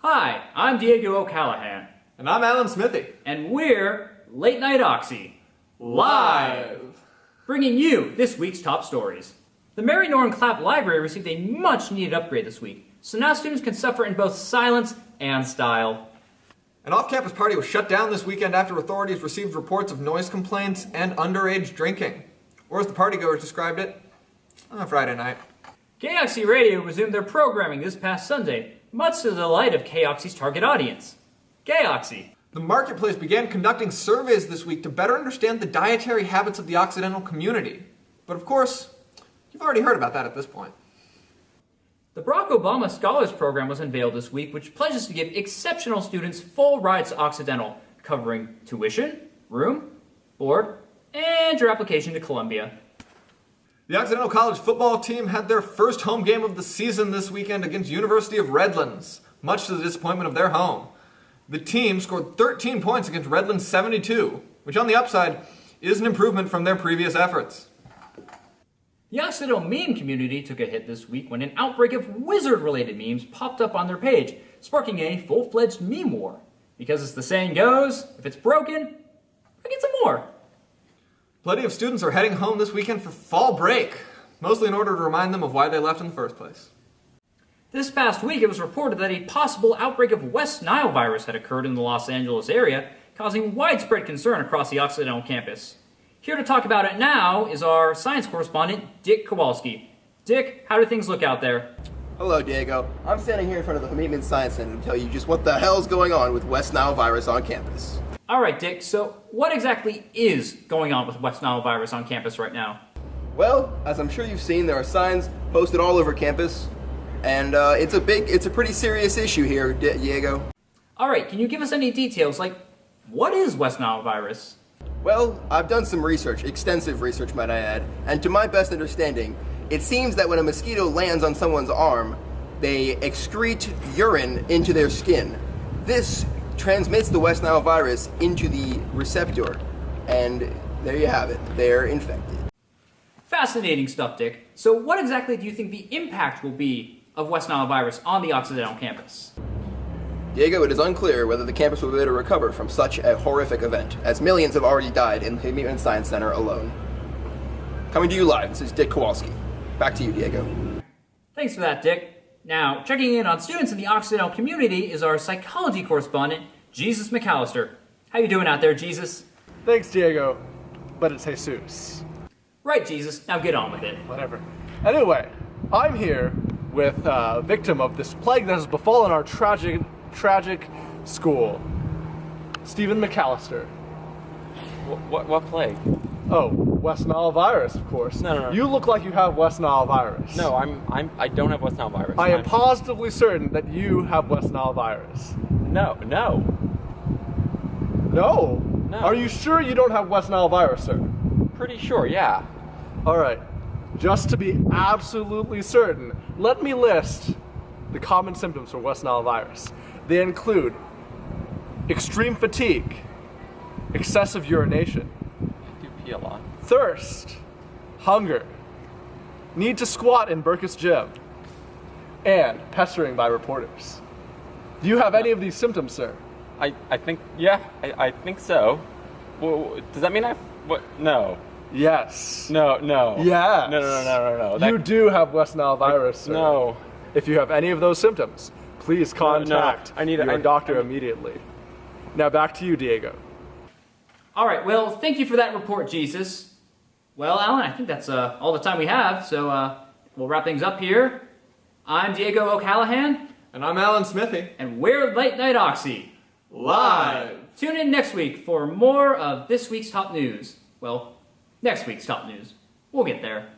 Hi, I'm Diego O'Callahan. And I'm Alan Smithy. And we're Late Night Oxy. Live! Bringing you this week's top stories. The Mary Norman Clapp Library received a much-needed upgrade this week, so now students can suffer in both silence and style. An off-campus party was shut down this weekend after authorities received reports of noise complaints and underage drinking. Or as the partygoers described it, on a Friday night. KOXY Radio resumed their programming this past Sunday, much to the delight of KOXY's target audience. KOXY. The marketplace began conducting surveys this week to better understand the dietary habits of the Occidental community. But of course, you've already heard about that at this point. The Barack Obama Scholars Program was unveiled this week, which pledges to give exceptional students full rides to Occidental, covering tuition, room, board, and your application to Columbia. The Occidental College football team had their first home game of the season this weekend against University of Redlands, much to the disappointment of their home. The team scored 13 points against Redlands' 72, which on the upside is an improvement from their previous efforts. The Occidental meme community took a hit this week when an outbreak of wizard-related memes popped up on their page, sparking a full-fledged meme war. Because as the saying goes, if it's broken, get some more. Plenty of students are heading home this weekend for fall break, mostly in order to remind them of why they left in the first place. This past week, it was reported that a possible outbreak of West Nile virus had occurred in the Los Angeles area, causing widespread concern across the Occidental campus. Here to talk about it now is our science correspondent, Dick Kowalski. Dick, how do things look out there? Hello, Diego. I'm standing here in front of the Hamidman Science Center to tell you just what the hell's going on with West Nile virus on campus. All right, Dick, so what exactly is going on with West Nile virus on campus right now? Well, as I'm sure you've seen, there are signs posted all over campus, and it's a pretty serious issue here, Diego. All right, can you give us any details, like what is West Nile virus? Well, I've done some research, extensive research might I add, and to my best understanding, it seems that when a mosquito lands on someone's arm, they excrete urine into their skin. This transmits the West Nile virus into the receptor, and there you have it, they're infected. Fascinating stuff, Dick. So what exactly do you think the impact will be of West Nile virus on the Occidental campus? Diego, it is unclear whether the campus will be able to recover from such a horrific event, as millions have already died in the Hamidman Science Center alone. Coming to you live, this is Dick Kowalski. Back to you, Diego. Thanks for that, Dick. Now, checking in on students in the Occidental community is our psychology correspondent, Jesus McAllister. How you doing out there, Jesus? Thanks, Diego, but it's Jesus. Right, Jesus. Now get on with it. Whatever. Anyway, I'm here with a victim of this plague that has befallen our tragic school, Stephen McAllister. What plague? Oh, West Nile virus, of course. No. You look like you have West Nile virus. No, I don't have West Nile virus. I am positively certain that you have West Nile virus. No. No? No. Are you sure you don't have West Nile virus, sir? Pretty sure, yeah. All right. Just to be absolutely certain, let me list the common symptoms for West Nile virus. They include extreme fatigue, excessive urination, I do pee a lot. thirst, hunger, need to squat in Burkus Gym, and pestering by reporters. Do you have any of these symptoms, sir? I think, yeah, I think so. Well, does that mean what? No. Yes. No. Yes. No. You do have West Nile virus, sir. No. If you have any of those symptoms, please contact I need your doctor immediately. Now back to you, Diego. All right, well, thank you for that report, Jesus. Well, Alan, I think that's all the time we have, so we'll wrap things up here. I'm Diego O'Callahan. And I'm Alan Smithy. And we're Late Night Oxy. Live! Tune in next week for more of this week's top news. Well, next week's top news. We'll get there.